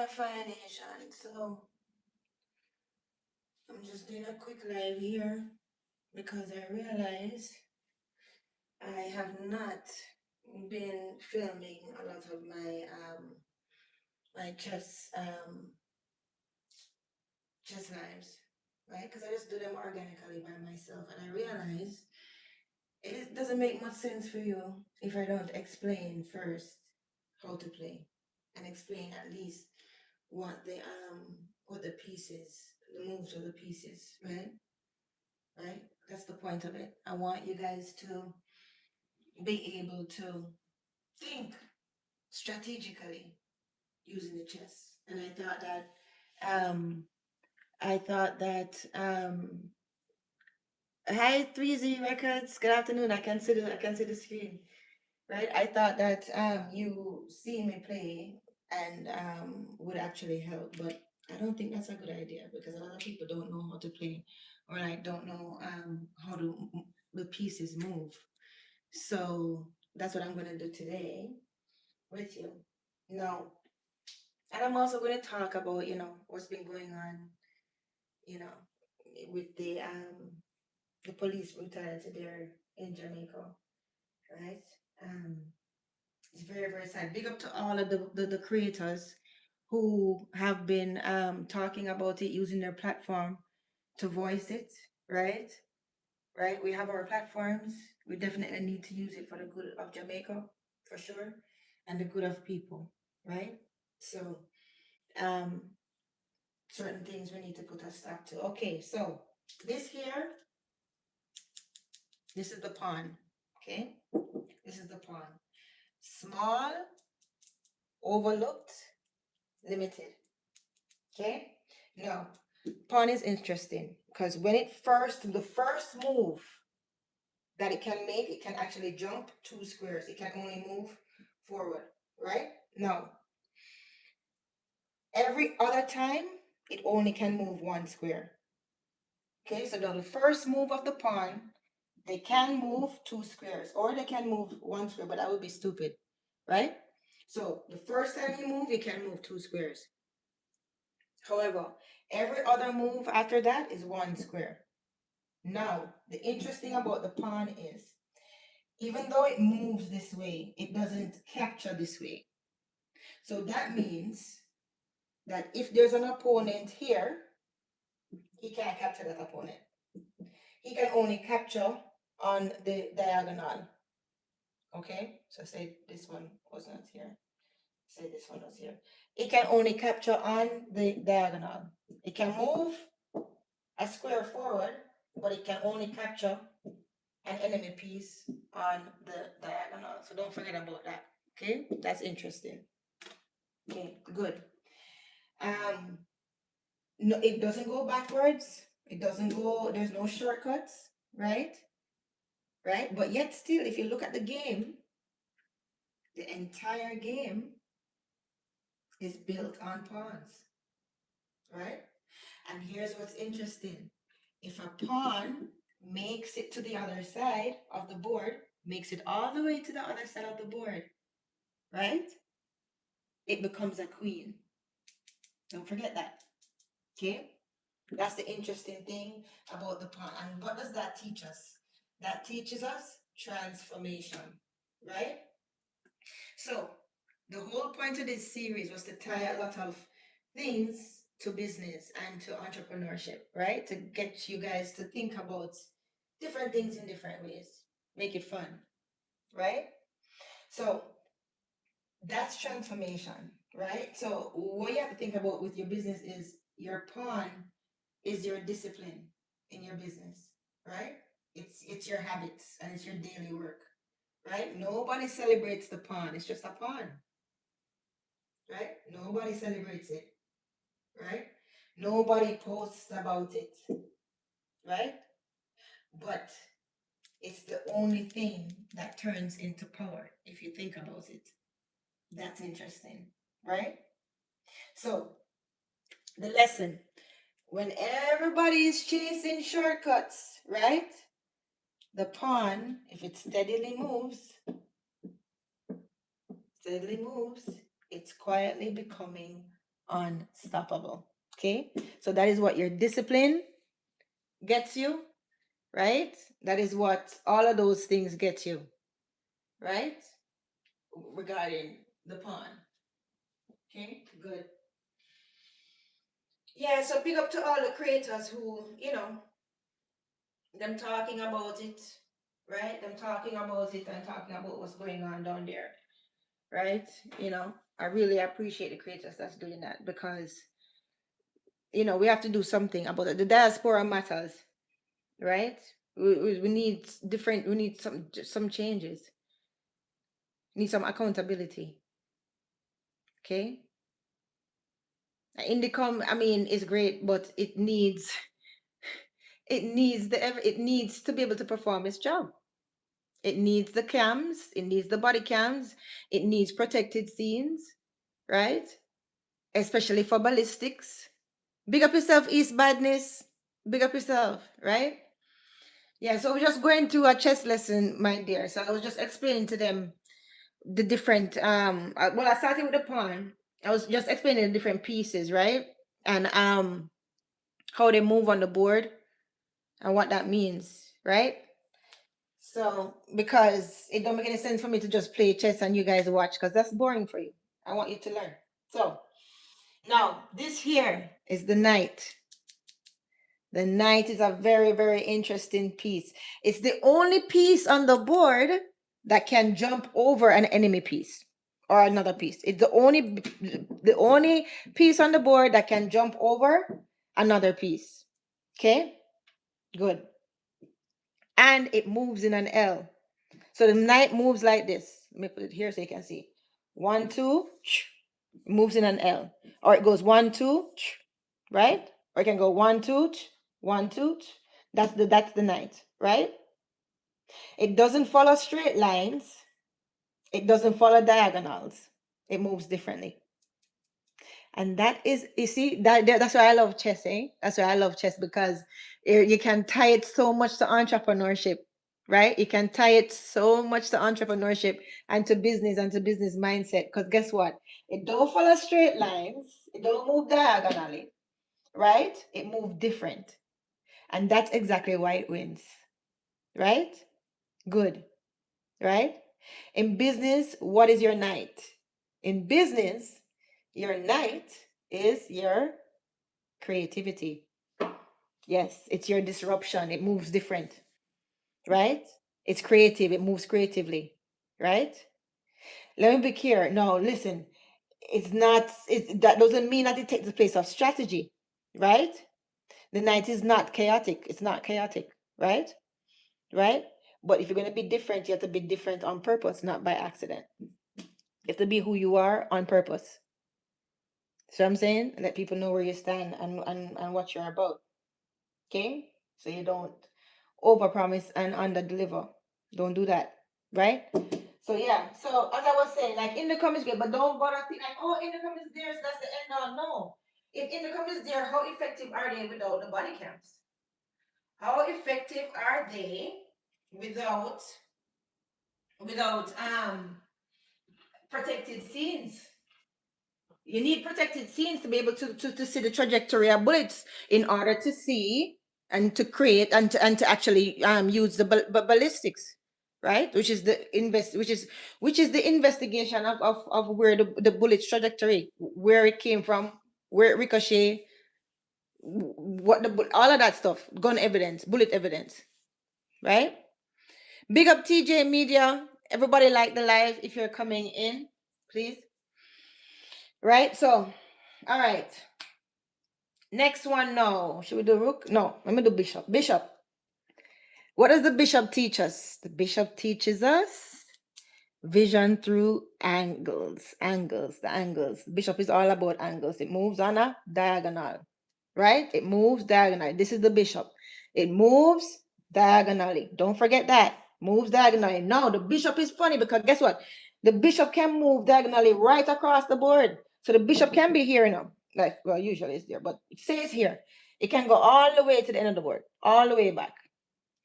fine, Asian. So I'm just doing a quick live here because I realize I have not been filming a lot of my chess lives, right? Because I just do them organically by myself, and I realize it doesn't make much sense for you if I don't explain first how to play and explain at least what the pieces, the moves of the pieces, right? Right? That's the point of it. I want you guys to be able to think strategically using the chess. And um I thought that hi 3Z Records, good afternoon. I can see the screen. Right? I thought that you seeing me play and would actually help, but I don't think that's a good idea because a lot of people don't know how to play or like don't know how the pieces move. So that's what I'm gonna do today with you. No, and I'm also gonna talk about what's been going on, you know, with the police brutality there in Jamaica, right? Um, It's very, very sad. Big up to all of the creators who have been talking about it, using their platform to voice it, right? Right? We have our platforms. We definitely need to use it for the good of Jamaica, for sure, and the good of people, right? So, um, certain things we need to put a stop to. Okay, so this here, this is the pawn, okay? This is the pawn. Small, overlooked, limited. Okay. Now, pawn is interesting because when the first move that it can make, it can actually jump 2 squares. It can only move forward, right? Now, every other time, it only can move 1 square. Okay, so now the first move of the pawn, they can move 2 squares or they can move 1 square, but that would be stupid, right? So the first time you move, you can move 2 squares. However, every other move after that is 1 square. Now, the interesting about the pawn is, even though it moves this way, it doesn't capture this way. So that means that if there's an opponent here, he can't capture that opponent. He can only capture on the diagonal. Okay? So say this one was not here. Say this one was here. It can only capture on the diagonal. It can move a square forward, but it can only capture an enemy piece on the diagonal. So don't forget about that. Okay, that's interesting. Okay, good. Um, no, it doesn't go backwards. It doesn't go. There's no shortcuts, right? Right. But yet, still, if you look at the game, the entire game is built on pawns, right? And here's what's interesting: if a pawn makes it to the other side of the board, makes it all the way to the other side of the board, right? It becomes a queen. Don't forget that. Okay? That's the interesting thing about the pawn. And what does that teach us? That teaches us transformation, right? So, the whole point of this series was to tie a lot of things to business and to entrepreneurship, right? To get you guys to think about different things in different ways, make it fun, right? So, that's transformation, right? So, what you have to think about with your business is your pawn is your discipline in your business, right? It's your habits and it's your daily work, right? Nobody celebrates the pawn. It's just a pawn, right? Nobody celebrates it, right? Nobody posts about it, right? But it's the only thing that turns into power if you think about it. That's interesting, right? So, the lesson, when everybody is chasing shortcuts, right? The pawn, if it steadily moves, it's quietly becoming unstoppable. Okay, so that is what your discipline gets you, right? That is what all of those things get you, right? Regarding the pawn. Okay, good. Yeah, so big up to all the creators who, them talking about it, right? Them talking about it and talking about what's going on down there, right? I really appreciate the creators that's doing that because, we have to do something about it. The diaspora matters, right? We need different, we need some changes, need some accountability, okay? Indicom, I mean, is great, but it needs to be able to perform its job. It needs the cams, it needs the body cams, it needs protected scenes, right? Especially for ballistics. Big up yourself, East Badness. Big up yourself, right? Yeah, so we're just going through a chess lesson, my dear. So I was just explaining to them the different well, I started with the pawn. I was just explaining the different pieces, right? And how they move on the board and what that means, right? So, because it don't make any sense for me to just play chess and you guys watch, because that's boring for you. I want you to learn. So, now this here is the knight. The knight is a very, very interesting piece. It's the only piece on the board that can jump over an enemy piece or another piece. It's the only piece on the board that can jump over another piece. Okay? Good. And it moves in an L. So the knight moves like this. Let me put it here so you can see. 1, 2, moves in an L. Or it goes 1, 2, right? Or it can go 1, 2, 1, 2. That's the knight, right? It doesn't follow straight lines. It doesn't follow diagonals. It moves differently. And that is, you see, that's why I love chess, eh? That's why I love chess, because you can tie it so much to entrepreneurship, right? You can tie it so much to entrepreneurship and to business mindset. Because guess what? It don't follow straight lines. It don't move diagonally, right? It moves different. And that's exactly why it wins, right? Good, right? In business, what is your knight? In business, your knight is your creativity. Yes, it's your disruption. It moves different, right? It's creative. It moves creatively, right? Let me be clear. No, listen. It's not. That doesn't mean that it takes the place of strategy, right? The knight is not chaotic. It's not chaotic, right? Right? But if you're going to be different, you have to be different on purpose, not by accident. You have to be who you are on purpose. So I'm saying, let people know where you stand and what you're about. Okay? So you don't overpromise and underdeliver. Don't do that. Right? So yeah. So as I was saying, like income is good, but don't bother think like, oh, income is there, so that's the end all. No. If income is there, how effective are they without the body cams? How effective are they without protected scenes? You need protected scenes to be able to see the trajectory of bullets in order to see and to create and to actually use the ballistics, right? Which is the investigation of where the bullet's trajectory, where it came from, where it ricochet, all of that stuff, gun evidence, bullet evidence, right? Big up TJ Media. Everybody like the live if you're coming in, please. Right? So, all right. Next one now. Should we do rook? No, let me do bishop. Bishop. What does the bishop teach us? The bishop teaches us vision through angles. Angles, the angles. Bishop is all about angles. It moves on a diagonal, right? It moves diagonally. This is the bishop. It moves diagonally. Don't forget that. Moves diagonally. Now, the bishop is funny because guess what? The bishop can move diagonally right across the board. So the bishop can be here now. Like, well, usually it's there, but it says here. It can go all the way to the end of the board, all the way back.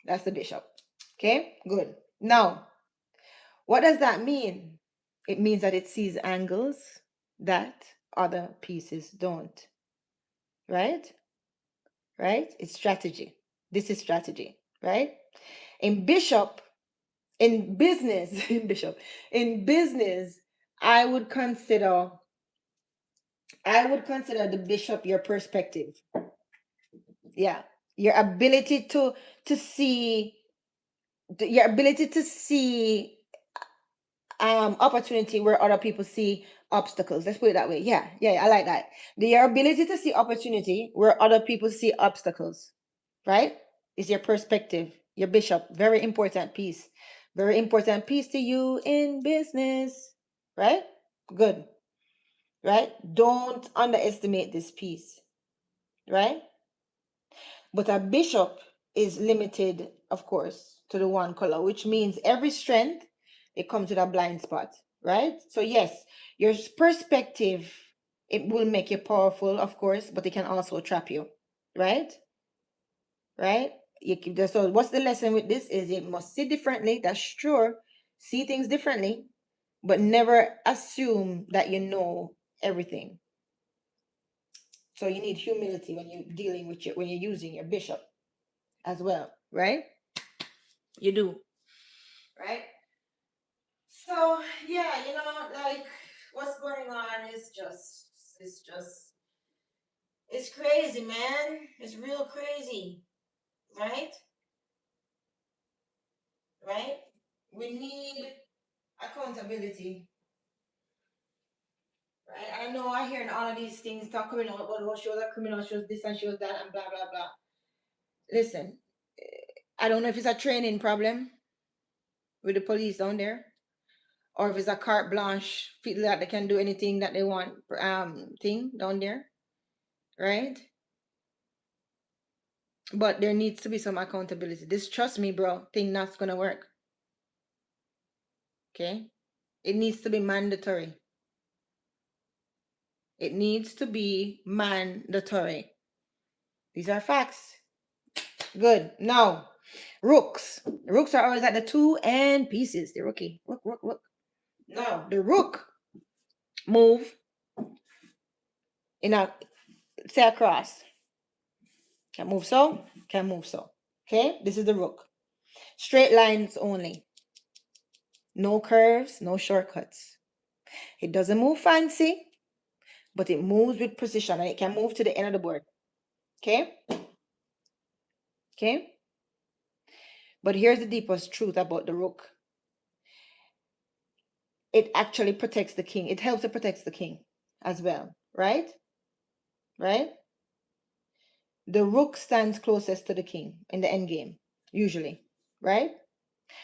That's the bishop. Okay, good. Now, what does that mean? It means that it sees angles that other pieces don't. Right? Right? It's strategy. This is strategy, right? In bishop, in business, in business, I would consider I would consider the bishop your perspective. Yeah. Your ability to see your ability to see opportunity where other people see obstacles. Let's put it that way. Yeah, yeah, I like that. Your ability to see opportunity where other people see obstacles, right? Is your perspective, your bishop. Very important piece. Very important piece to you in business, right? Good, right? Don't underestimate this piece, right? But a bishop is limited, of course, to the one color, which means every strength, it comes with a blind spot, right? So yes, your perspective, it will make you powerful, of course, but it can also trap you, right? Right? So what's the lesson with this is you must see differently, that's true. See things differently, but never assume that you know everything. So you need humility when you're dealing with when you're using your bishop as well, right? You do, right? So yeah, like what's going on is just it's crazy, man. It's real crazy, right? Right? We need accountability, right? I know I hear all of these things talking about what shows are criminal, shows this and shows that and blah blah blah. Listen, I don't know if it's a training problem with the police down there, or if it's a carte blanche, feel that they can do anything that they want, thing down there, right? But there needs to be some accountability. This trust me, bro, thing not gonna work. Okay? It needs to be mandatory. It needs to be mandatory. These are facts. Good. Now, rooks. Rooks are always at the two end pieces. The rookie. Rook, rook, rook. Now, the rook move in a say across. Can move so, can move so. Okay? This is the rook. Straight lines only. No curves, no shortcuts. It doesn't move fancy, but it moves with precision and it can move to the end of the board. Okay? Okay? But here's the deepest truth about the rook. It actually protects the king. It helps it protects the king as well. Right? Right? The rook stands closest to the king in the end game, usually. Right?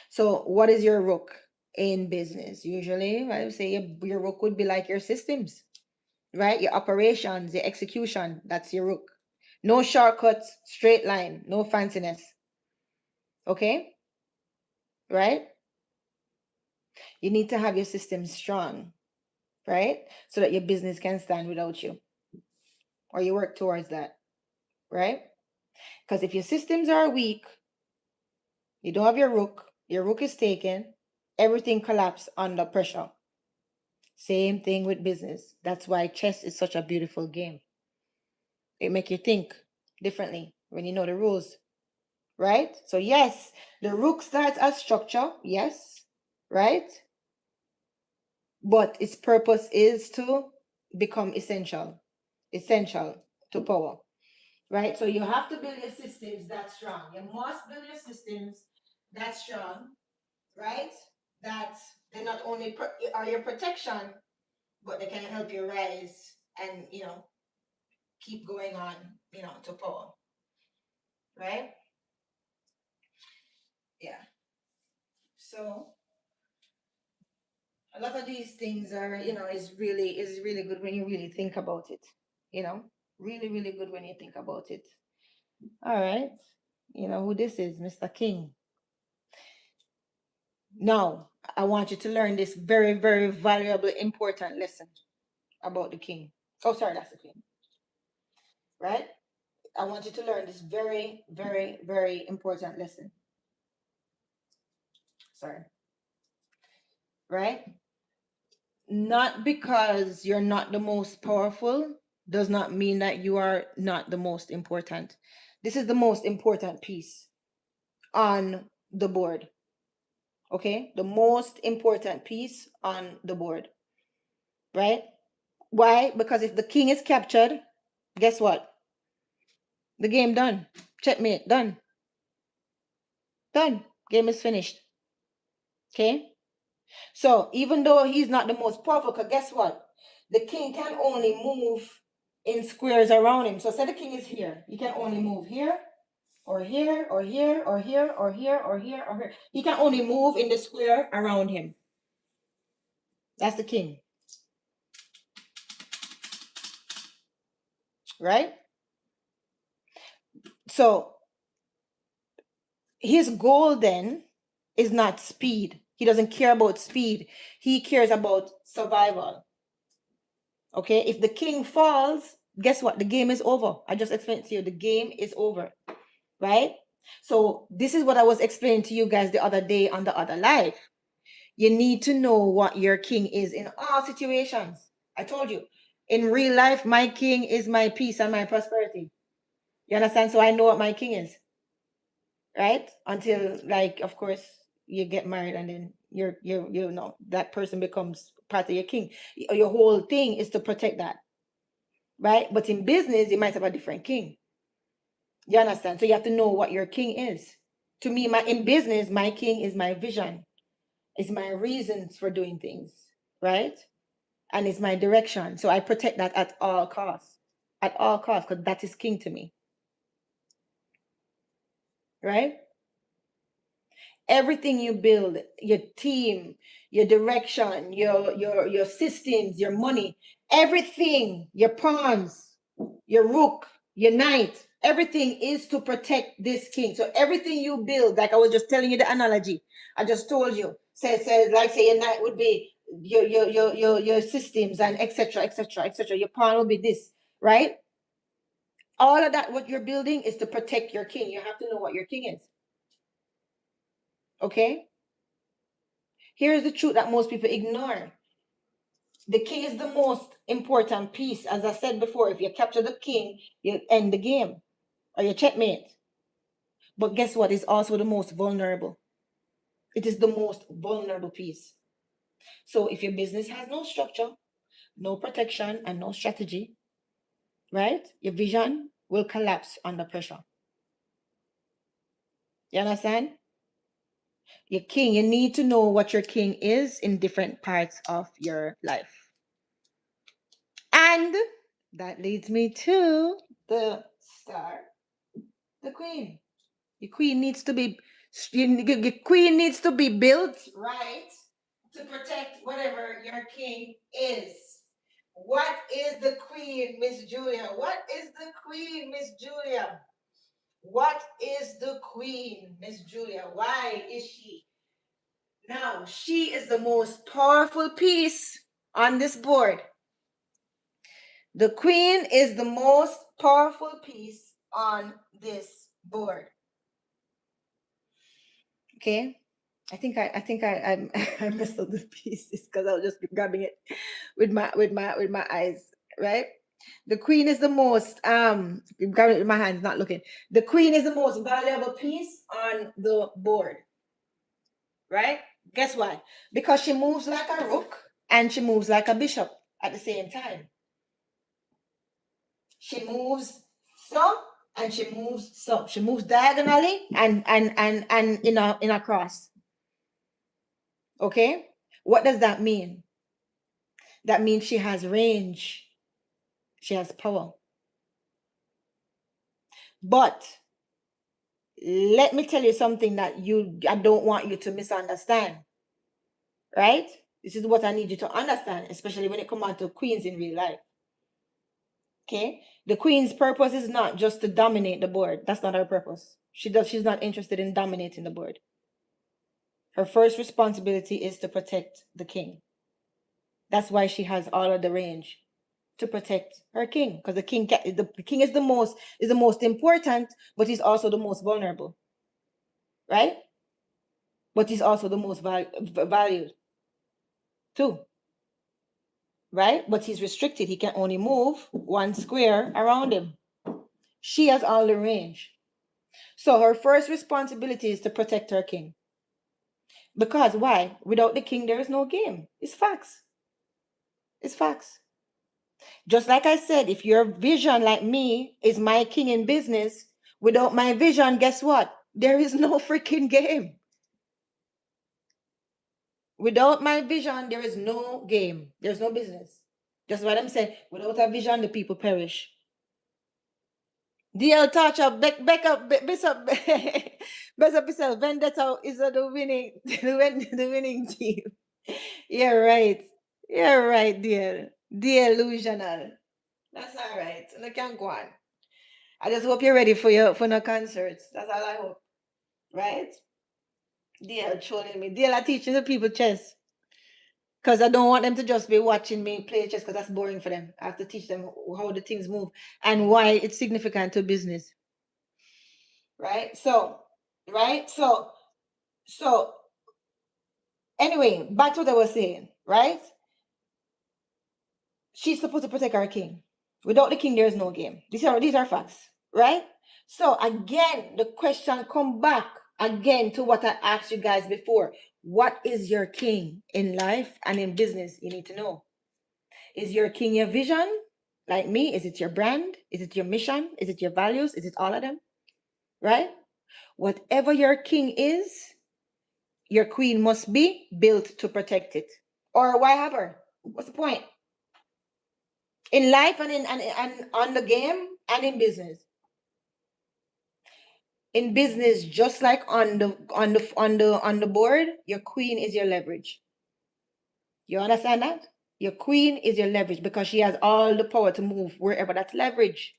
So what is your rook in business? Usually, I would say your rook would be like your systems, right? Your operations, your execution. That's your rook. No shortcuts, straight line, no fanciness. Okay? Right? You need to have your system strong, right? So that your business can stand without you, or you work towards that, right? Because if your systems are weak, you don't have your rook is taken, everything collapse under pressure. Same thing with business. That's why chess is such a beautiful game. It make you think differently when you know the rules, right? So yes, the rook starts as structure, yes, right? But its purpose is to become essential to power, right? So you have to build your systems that strong. You must build your systems that strong, right? That they not only are your protection, but they can help you rise and keep going on, to power, right? Yeah. So a lot of these things are, is really good when you really think about it. You know, really, really good when you think about it. All right. You know who this is, Mr. King. Now, I want you to learn this very, very valuable, important lesson about the king. Oh, sorry, that's the king, right? I want you to learn this very, very, very important lesson. Sorry, right? Not because you're not the most powerful does not mean that you are not the most important. This is the most important piece on the board. Okay? The most important piece on the board. Right? Why? Because if the king is captured, guess what? The game done. Checkmate, done. Done. Game is finished. Okay? So even though he's not the most powerful, because guess what? The king can only move in squares around him. So say the king is here. He can only move here, or here, or here, or here, or here, or here, or here. He can only move in the square around him. That's the king. Right? So his goal then is not speed. He doesn't care about speed. He cares about survival. Okay? If the king falls, guess what? The game is over. I just explained to you. The game is over. Right? So this is what I was explaining to you guys the other day on the other live. You need to know what your king is in all situations. I told you, in real life, my king is my peace and my prosperity. You understand? So I know what my king is, right? Until, like, of course, you get married and then you know that person becomes part of your king. Your whole thing is to protect that, right? But in business, you might have a different king. You understand? So you have to know what your king is. To me, in business, my king is my vision, is my reasons for doing things, right? And it's my direction. So I protect that at all costs. At all costs, because that is king to me. Right? Everything you build, your team, your direction, your systems, your money, everything, your pawns, your rook, your knight, everything is to protect this king. So everything you build, like I was just telling you the analogy, I just told you. Say like say your knight would be your systems and etc etc etc. Your pawn would be this, right? All of that, what you're building is to protect your king. You have to know what your king is. Okay? Here's the truth that most people ignore. The king is the most important piece. As I said before, if you capture the king, you end the game or you checkmate. But guess what? It's also the most vulnerable. It is the most vulnerable piece. So if your business has no structure, no protection, and no strategy, right? Your vision will collapse under pressure. You understand? Your king, you need to know what your king is in different parts of your life. And that leads me to the star, the queen. The queen needs to be the queen needs to be built right to protect whatever your king is. What is the queen, Miss Julia? What is the queen, Miss Julia? What is the queen, Miss Julia? Why is she? Now, she is the most powerful piece on this board. The queen is the most powerful piece on this board. Okay? I I messed up the pieces because I was just grabbing it with my eyes, right? The queen is the most grabbing it with my hands, not looking. The queen is the most valuable piece on the board, right? Guess why? Because she moves like a rook and she moves like a bishop at the same time. She moves so and she moves so. She moves diagonally and in a cross. Okay? What does that mean? That means she has range. She has power. But let me tell you something that I don't want you to misunderstand. Right? This is what I need you to understand, especially when it comes to queens in real life. Okay? The queen's purpose is not just to dominate the board. That's not her purpose. She's not interested in dominating the board. Her first responsibility is to protect the king. That's why she has all of the range to protect her king, because the king is the most important, but he's also the most vulnerable, right? But he's also the most valued too. right? But he's restricted. He can only move 1 square around him. She has all the range. So her first responsibility is to protect her king. Because why? Without the king, there is no game. It's facts. It's facts. Just like I said, if your vision, like me, is my king in business, without my vision, guess what? There is no freaking game. Without my vision, there is no game. There's no business. Just what I'm saying. Without a vision, the people perish. DL Toucher, Bishop, Bishop, Vendetta is the winning, the winning team. You're right. You're right, dear. Delusional. That's all right. You can go on. I just hope you're ready for your for the concerts. That's all I hope. Right? DL trolling me. DL are teaching the people chess. Because I don't want them to just be watching me play chess because that's boring for them. I have to teach them how the things move and why it's significant to business. Right? Right? So anyway, back to what I was saying, right? She's supposed to protect our king. Without the king, there is no game. These are facts, right? So again, the question come back again to what I asked you guys before. What is your king in life and in business? You need to know. Is your king your vision? Like me, is it your brand? Is it your mission? Is it your values? Is it all of them? Right? Whatever your king is, your queen must be built to protect it. Or why have her? What's the point? In life and on the game and in business. In business, just like on the board, your queen is your leverage. You understand that? Your queen is your leverage because she has all the power to move wherever. That's leverage.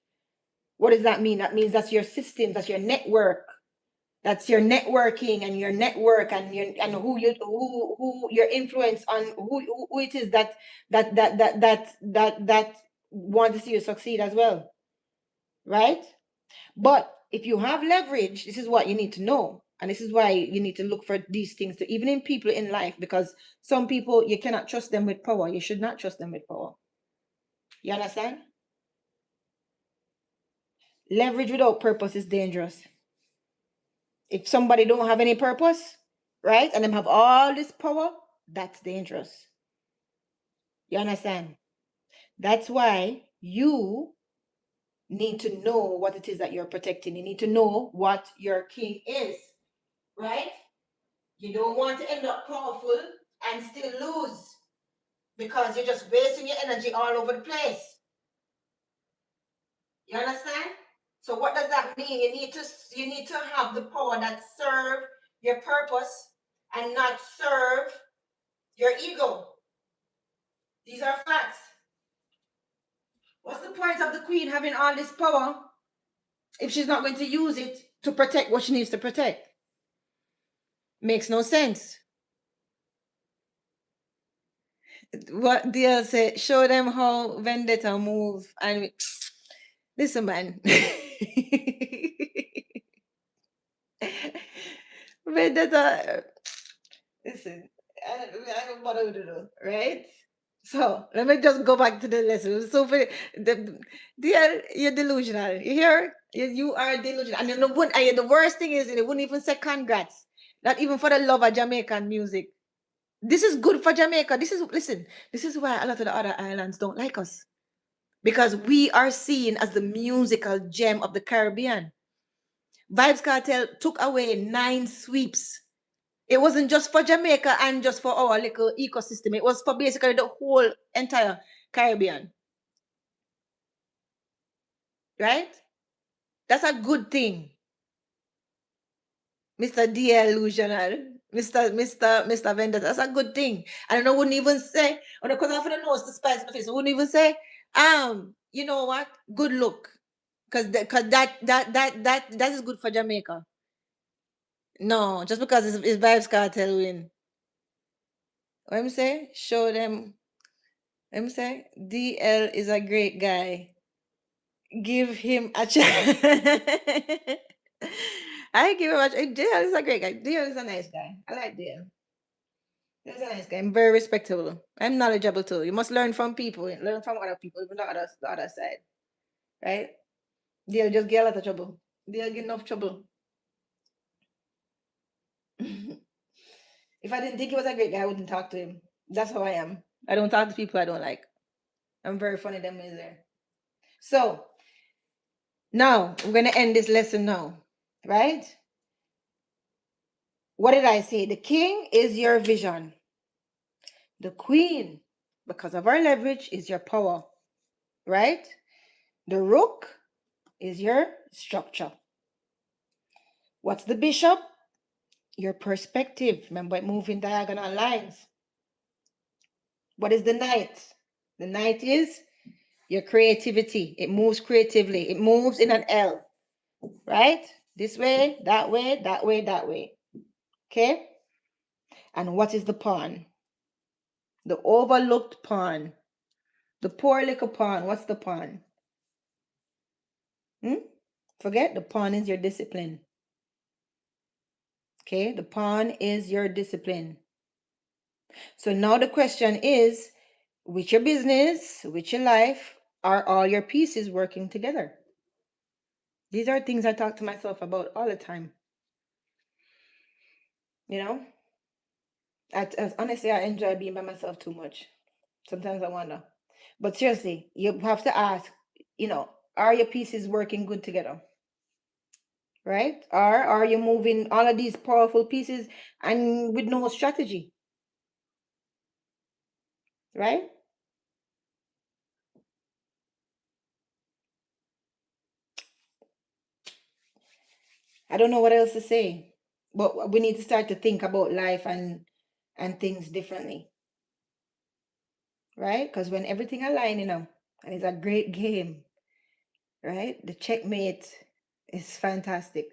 What does that mean? That means that's your systems, that's your network. That's your networking and your network and who your influence on who it is that want to see you succeed as well. Right? But if you have leverage, this is what you need to know. And this is why you need to look for these things to even in people in life, because some people you cannot trust them with power. You should not trust them with power. You understand? Leverage without purpose is dangerous. If somebody don't have any purpose, right, and them have all this power, that's dangerous. You understand? That's why you need to know what it is that you're protecting. You need to know what your king is, right? You don't want to end up powerful and still lose because you're just wasting your energy all over the place. You understand? So what does that mean? You need to have the power that serve your purpose and not serve your ego. These are facts. What's the point of the queen having all this power if she's not going to use it to protect what she needs to protect? Makes no sense. What deal say? Show them how vendetta move and listen, man. Vendetta. Listen, I don't bother with it, right? So let me just go back to the lesson. So for dear, you're delusional. You hear? You are delusional. And the worst thing is, they wouldn't even say congrats. Not even for the love of Jamaican music. This is good for Jamaica. Listen. This is why a lot of the other islands don't like us, because we are seen as the musical gem of the Caribbean. Vibes Cartel took away 9 sweeps. It wasn't just for Jamaica and just for our little ecosystem. It was for basically the whole entire Caribbean. Right? That's a good thing. Mr. Delusional. Mr. Vendor, that's a good thing. And I wouldn't even say, because I don't know the spice in the face. I wouldn't even say, you know what? Good look. Because that is good for Jamaica. No, just because it's Vibes Cartel win. What I'm say? Show them. Let me say, DL is a great guy. Give him a chance. I give him a chance. DL is a great guy. DL is a nice guy. I like DL. He's a nice guy. I'm very respectable. I'm knowledgeable too. You must learn from people. Learn from other people, even the other side, right? They'll just get a lot of trouble. They'll get enough trouble. If I didn't think he was a great guy, I wouldn't talk to him. That's how I am. I don't talk to people I don't like. I'm very funny them ways there. So now we're gonna end this lesson now, right? What did I say? The king is your vision. The queen, because of our leverage, is your power, right? The rook is your structure. What's the bishop? Your perspective. Remember, moving diagonal lines. What is the knight? The knight is your creativity. It moves creatively. It moves in an L, right? This way, that way, that way, that way. Okay? And what is the pawn? The overlooked pawn. The poor little pawn. What's the pawn? Forget the pawn is your discipline. Okay? The pawn is your discipline. So now the question is, with your business, with your life, are all your pieces working together? These are things I talk to myself about all the time. You know, honestly, I enjoy being by myself too much. Sometimes I wonder. But seriously, you have to ask, are your pieces working good together? Right? Or are you moving all of these powerful pieces and with no strategy? Right? I don't know what else to say. But we need to start to think about life and things differently. Right? Because when everything aligns, and it's a great game, right? The checkmate is fantastic.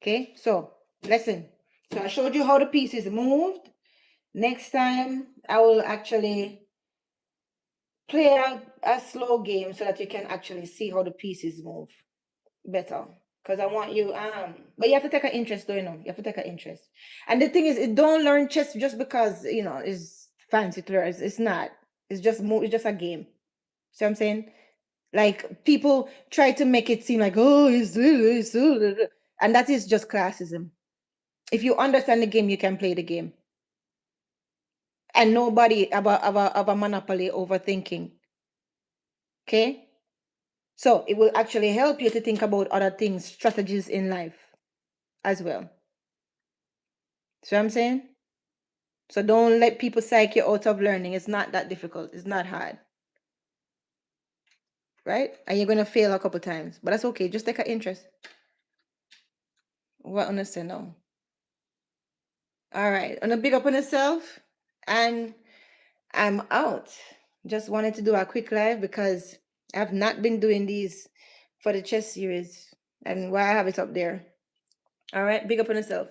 Okay, so listen. So I showed you how the pieces moved. Next time, I will actually play a slow game so that you can actually see how the pieces move better. Because I want you, but you have to take an interest, though, You have to take an interest. And the thing is, don't learn chess just because, it's fancy to learn. It's not. It's just it's just a game. See what I'm saying? Like people try to make it seem like, oh, and that is just classism. If you understand the game, you can play the game. And nobody have a monopoly overthinking. Okay? So it will actually help you to think about other things, strategies in life as well. See what I'm saying? So don't let people psych you out of learning. It's not that difficult. It's not hard. Right? And you're gonna fail a couple times. But that's okay. Just take an interest. What understand now? All right. On a big up on yourself. And I'm out. Just wanted to do a quick live because I've not been doing these for the chess series and why I have it up there. All right, big up on yourself.